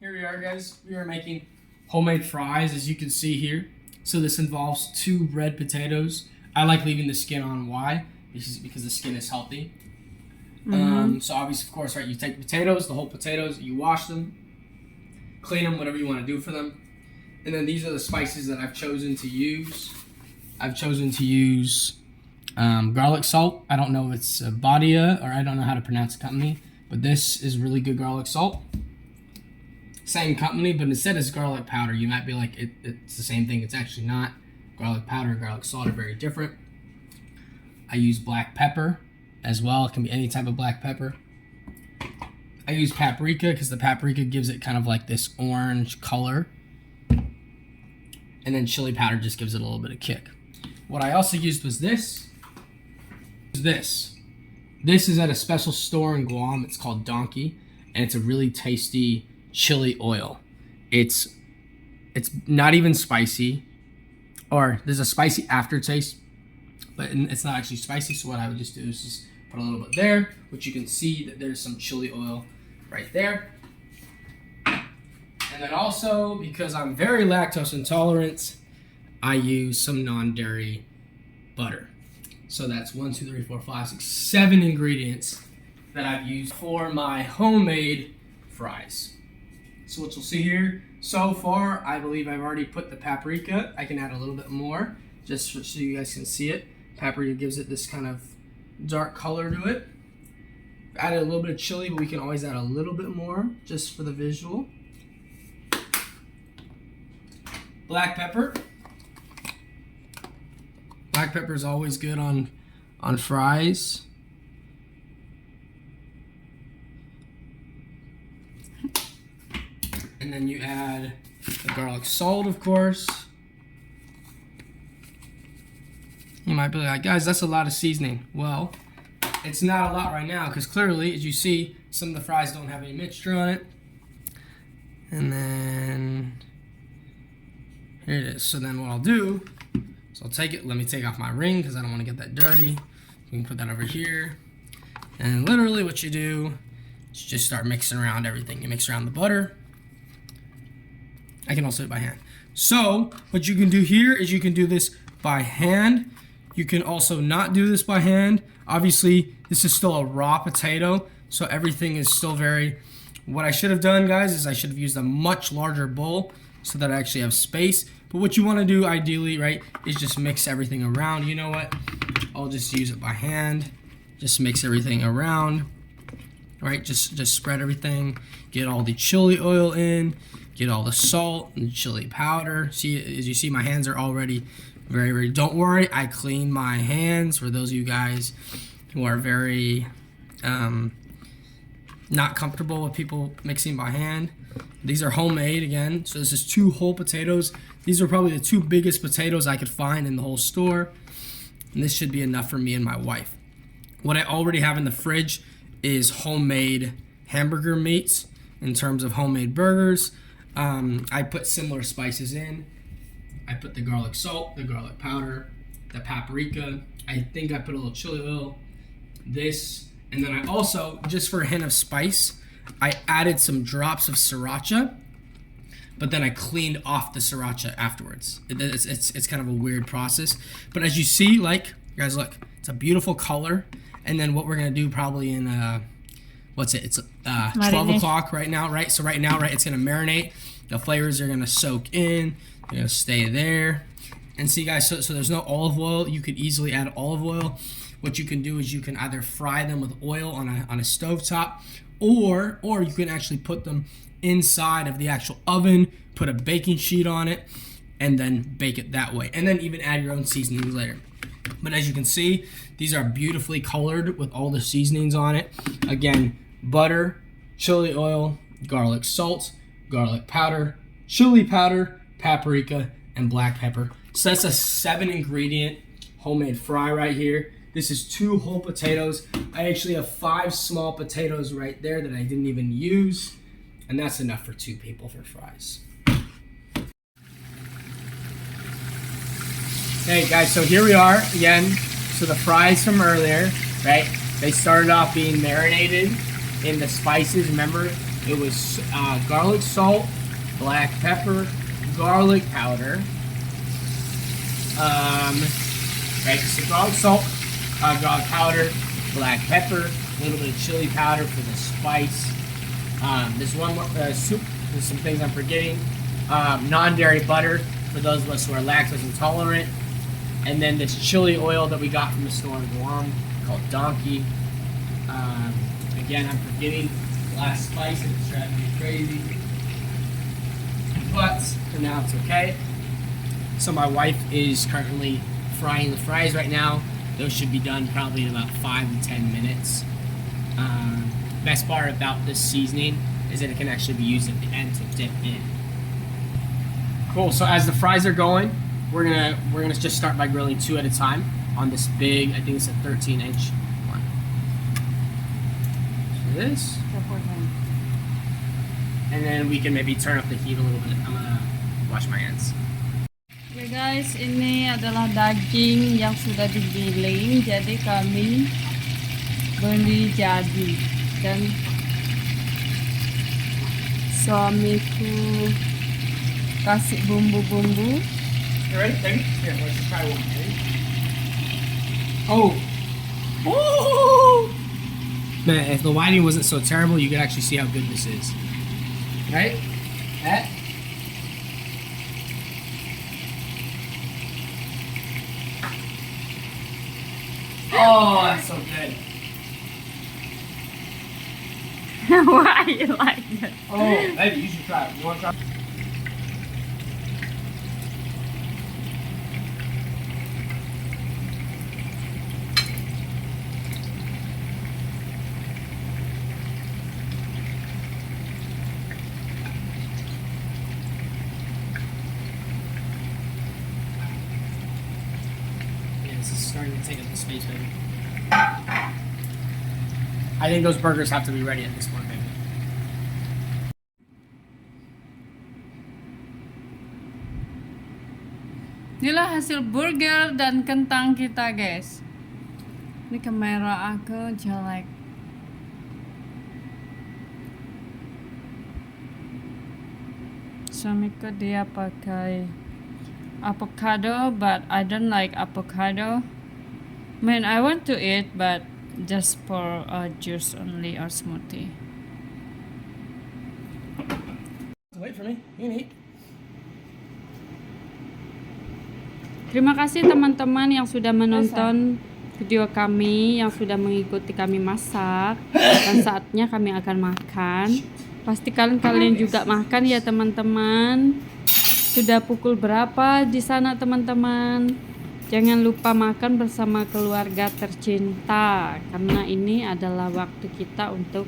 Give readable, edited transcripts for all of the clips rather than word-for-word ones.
Here we are, guys. We are making homemade fries, as you can see here. So this involves 2 red potatoes. I like leaving the skin on. Why? Because the skin is healthy. So obviously, of course, right, you take the potatoes, the whole potatoes, you wash them, clean them, whatever you want to do for them. And then these are the spices that I've chosen to use. I've chosen to use garlic salt. I don't know if it's Badia, or I don't know how to pronounce the company, but this is really good garlic salt. Same company, but instead it's garlic powder. You might be like, it's the same thing. It's actually not. Garlic powder and garlic salt are very different. I use black pepper as well. It can be any type of black pepper. I use paprika because the paprika gives it kind of like this orange color. And then chili powder just gives it a little bit of kick. What I also used was this. This is at a special store in Guam. It's called Donkey, and it's a really tasty chili oil. It's not even spicy, or there's a spicy aftertaste, but it's not actually spicy. So what I would just do is just put a little bit there, which you can see that there's some chili oil right there. And then also, because I'm very lactose intolerant, I use some non-dairy butter. So that's 1, 2, 3, 4, 5, 6, 7 ingredients that I've used for my homemade fries. So what you'll see here, so far, I believe I've already put the paprika. I can add a little bit more, just so you guys can see it. Paprika gives it this kind of dark color to it. Added a little bit of chili, but we can always add a little bit more, just for the visual. Black pepper. Black pepper is always good on fries. And then you add the garlic salt, of course. You might be like, guys, that's a lot of seasoning. Well, it's not a lot right now because clearly, as you see, some of the fries don't have any mixture on it. And then here it is. So then what I'll do is I'll take it. Let me take off my ring because I don't want to get that dirty. You can put that over here. And literally what you do is just start mixing around everything. You mix around the butter. I can also do it by hand. So what you can do here is you can do this by hand. You can also not do this by hand. Obviously, this is still a raw potato, so everything is still very... What I should have done, guys, is I should have used a much larger bowl so that I actually have space. But what you want to do, ideally, right, is just mix everything around. You know what? I'll just use it by hand. Just mix everything around. Right? Just spread everything. Get all the chili oil in. Get all the salt and chili powder. See, as you see, my hands are already very... Don't worry, I clean my hands. For those of you guys who are very not comfortable with people mixing by hand, these are homemade again. So this is 2 whole potatoes. These are probably the 2 biggest potatoes I could find in the whole store. And this should be enough for me and my wife. What I already have in the fridge is homemade hamburger meats in terms of homemade burgers. I put similar spices in. I put the garlic salt, the garlic powder, the paprika. I think I put a little chili oil, this, and then I also, just for a hint of spice, I added some drops of sriracha, but then I cleaned off the sriracha afterwards. It's kind of a weird process. But as you see, like, guys, look, it's a beautiful color. And then what we're gonna do probably in what's it? It's 12 o'clock right now, right? So right now, right, it's gonna marinate. The flavors are gonna soak in. They're gonna stay there. And see, guys, so there's no olive oil. You could easily add olive oil. What you can do is you can either fry them with oil on a stovetop, or you can actually put them inside of the actual oven, put a baking sheet on it, and then bake it that way. And then even add your own seasonings later. But as you can see, these are beautifully colored with all the seasonings on it. Again, butter, chili oil, garlic salt, garlic powder, chili powder, paprika, and black pepper. So that's a 7 ingredient homemade fry right here. This is 2 whole potatoes. I actually have 5 small potatoes right there that I didn't even use. And that's enough for 2 people for fries. Hey guys, so here we are again. So the fries from earlier, right? They started off being marinated in the spices. Remember, It was garlic salt, black pepper, garlic powder. Right, so garlic salt, garlic powder, black pepper, a little bit of chili powder for the spice. There's one more soup. There's some things I'm forgetting. Non-dairy butter for those of us who are lactose intolerant. And then this chili oil that we got from the store in Guam called Donkey. Again, I'm forgetting the last spice and it's driving me crazy. But for now it's okay. So my wife is currently frying the fries right now. Those should be done probably in about 5 to 10 minutes. Best part about this seasoning is that it can actually be used at the end to dip in. Cool, so as the fries are going, we're gonna just start by grilling 2 at a time on this big, I think it's a 13-inch one. So this. And then we can maybe turn up the heat a little bit. I'm gonna wash my hands. Oke guys, ini adalah daging yang sudah digiling, jadi kami beli jadi dan suamiku kasih bumbu-bumbu. You ready? Ready? Here, let's try one. Ready? Oh! Oh! Man, if the lighting wasn't so terrible, you could actually see how good this is. Right? That? Oh, that's so good. Why you like that? Oh, maybe you should try it. You want to try it? Yeah, this is starting to take up the space, baby. I think those burgers have to be ready at this point, baby. Inilah hasil burger dan kentang kita guys. Ini kamera aku jelek. Suamiku dia pakai avocado, but I don't like avocado. Man, I want to eat, but just for juice only or smoothie. Wait for me. You can eat. Terima kasih teman-teman yang sudah menonton video kami, yang sudah mengikuti kami masak. Dan saatnya kami akan makan. Pastikan kalian juga makan ya teman-teman. Sudah pukul berapa di sana teman-teman? Jangan lupa makan bersama keluarga tercinta, karena ini adalah waktu kita untuk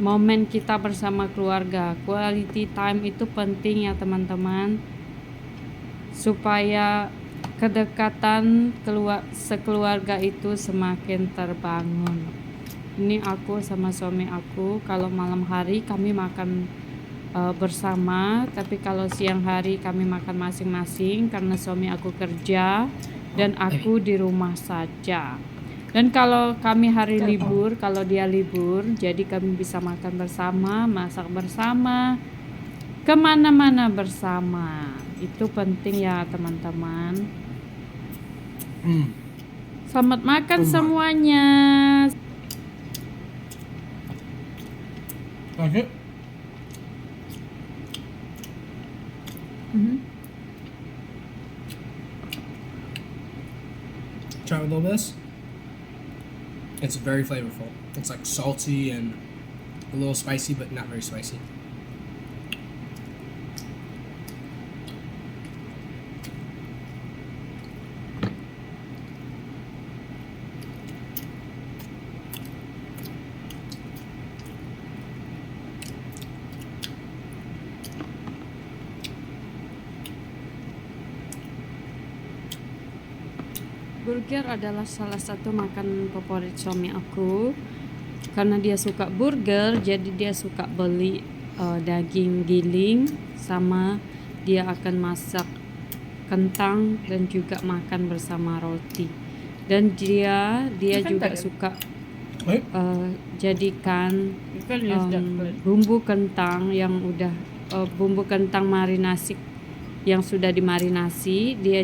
momen kita bersama keluarga. Quality time itu penting ya teman-teman, supaya kedekatan sekeluarga itu semakin terbangun. Ini aku sama suami aku, kalau malam hari kami makan bersama, tapi kalau siang hari kami makan masing-masing karena suami aku kerja dan aku di rumah saja. Dan kalau kami hari libur, kalau dia libur, jadi kami bisa makan bersama, masak bersama, kemana-mana bersama. Itu penting ya teman-teman. Selamat makan semuanya. Okay. Try with a little bit of this. It's very flavorful. It's like salty and a little spicy, but not very spicy. Burger adalah salah satu makan favorit suami aku. Karena dia suka burger, jadi dia suka beli daging giling, sama dia akan masak kentang dan juga makan bersama roti. Dan dia juga suka Wait. jadikan You can use that plate. bumbu kentang yang udah bumbu kentang marinasi yang sudah dimarinasi, dia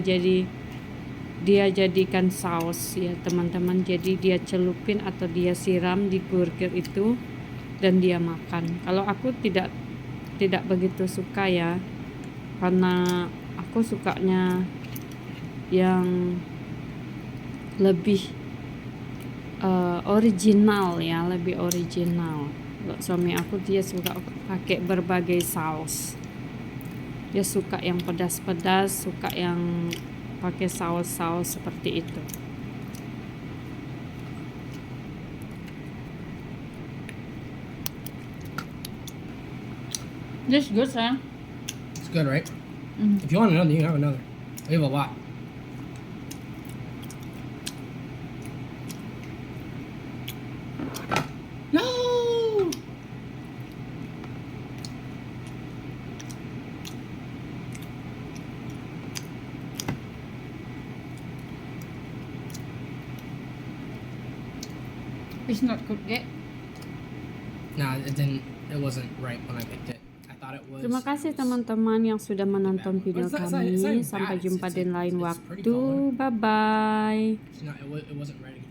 jadikan saus ya teman-teman. Jadi dia celupin atau dia siram di burger itu dan dia makan. Kalau aku tidak begitu suka ya, karena aku sukanya yang lebih original ya, lebih original. Kalau suami aku dia suka pakai berbagai saus. Dia suka yang pedas-pedas, suka yang pakai saus-saus seperti itu. This good, sayang. It's good, right? If you want another, you can have another. We have a lot. No! It's not cooked yet. Nah, it didn't. It wasn't right when I picked it. I thought it was. Terima kasih teman-teman yang sudah menonton video It's not kami. bad. Sampai jumpa di lain It's pretty waktu. color. Bye bye. It wasn't ready.